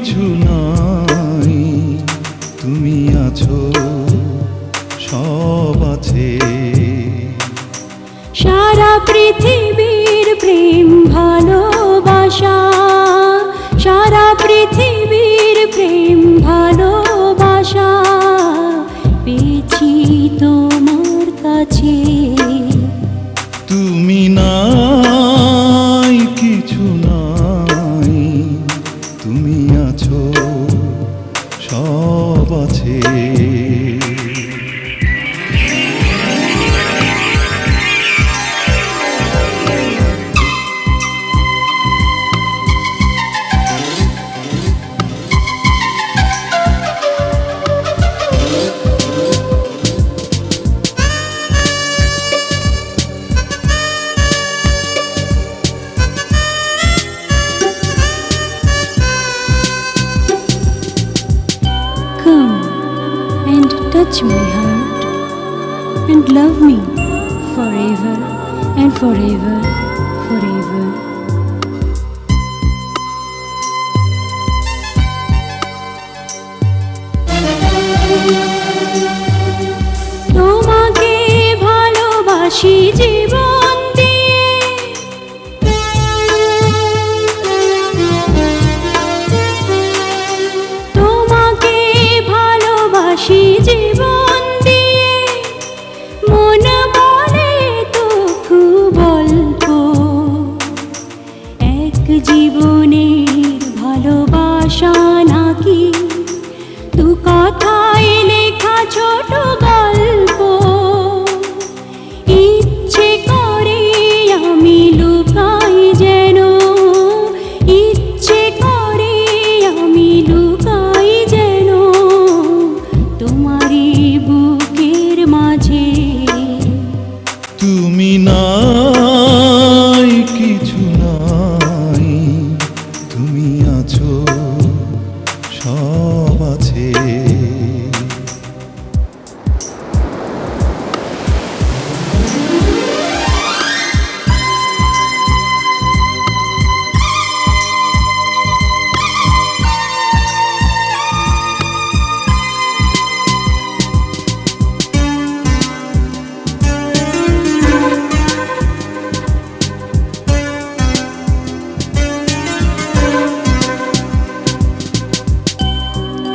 কিছু নাই, তুমি আছো, সব আছে। সারা পৃথিবীর প্রেম ভালোবাসা, সারা পৃথিবীর প্রেম ভালোবাসা পেয়েছি তোমার কাছে। তুমি নাই, কিছু নাই, তুমি আছো, সব আছে। Touch my heart and love me forever and forever, forever. তোমাকে ভালোবাসি জীবন দিয়ে, তোমাকে ভালোবাসি জীবন দিয়ে, মন বলে তো খুব অল্প, এক জীবনের ভালোবাসা নাকি দু কথায় লেখা ছোট গল্প। ইচ্ছে করে আমি লুকাই যেন, ইচ্ছে করে আমি লুকাই যেন তোমারই বুকের মাঝে। তুমি নাই, কিছু নাই, তুমি আছো, সব আছে।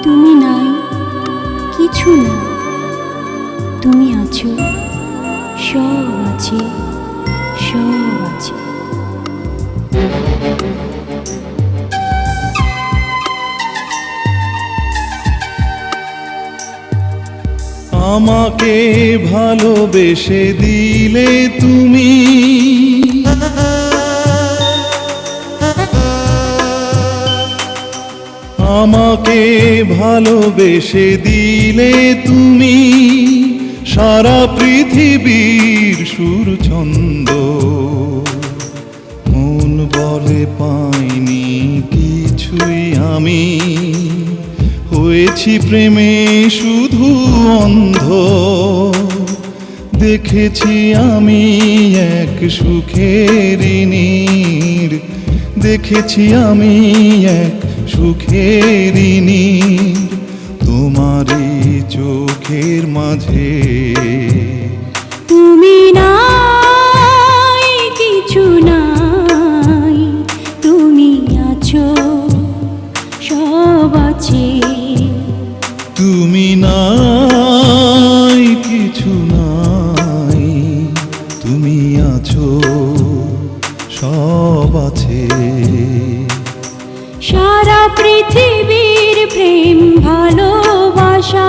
তুমি নাই, কিছু না, তুমি আছো, সব আছে, সব আছে। আমাকে ভালোবেসে দিলে তুমি, আমাকে ভালোবেসে দিলে তুমি, সারা পৃথিবীর সুর ছন্দ। মন বলে পাইনি কিছুই আমি, হয়েছি প্রেমে শুধু অন্ধ। দেখেছি আমি এক সুখের নীড়, দেখেছি আমি এক সুখের নীড় তোমারই চোখের মাঝে। তুমি নাই, কিছু নাই, তুমি আছো, সব আছে। তুমি নাই, কিছু নাই, তুমি আছো, সব আছে। সারা পৃথিবীর প্রেম ভালোবাসা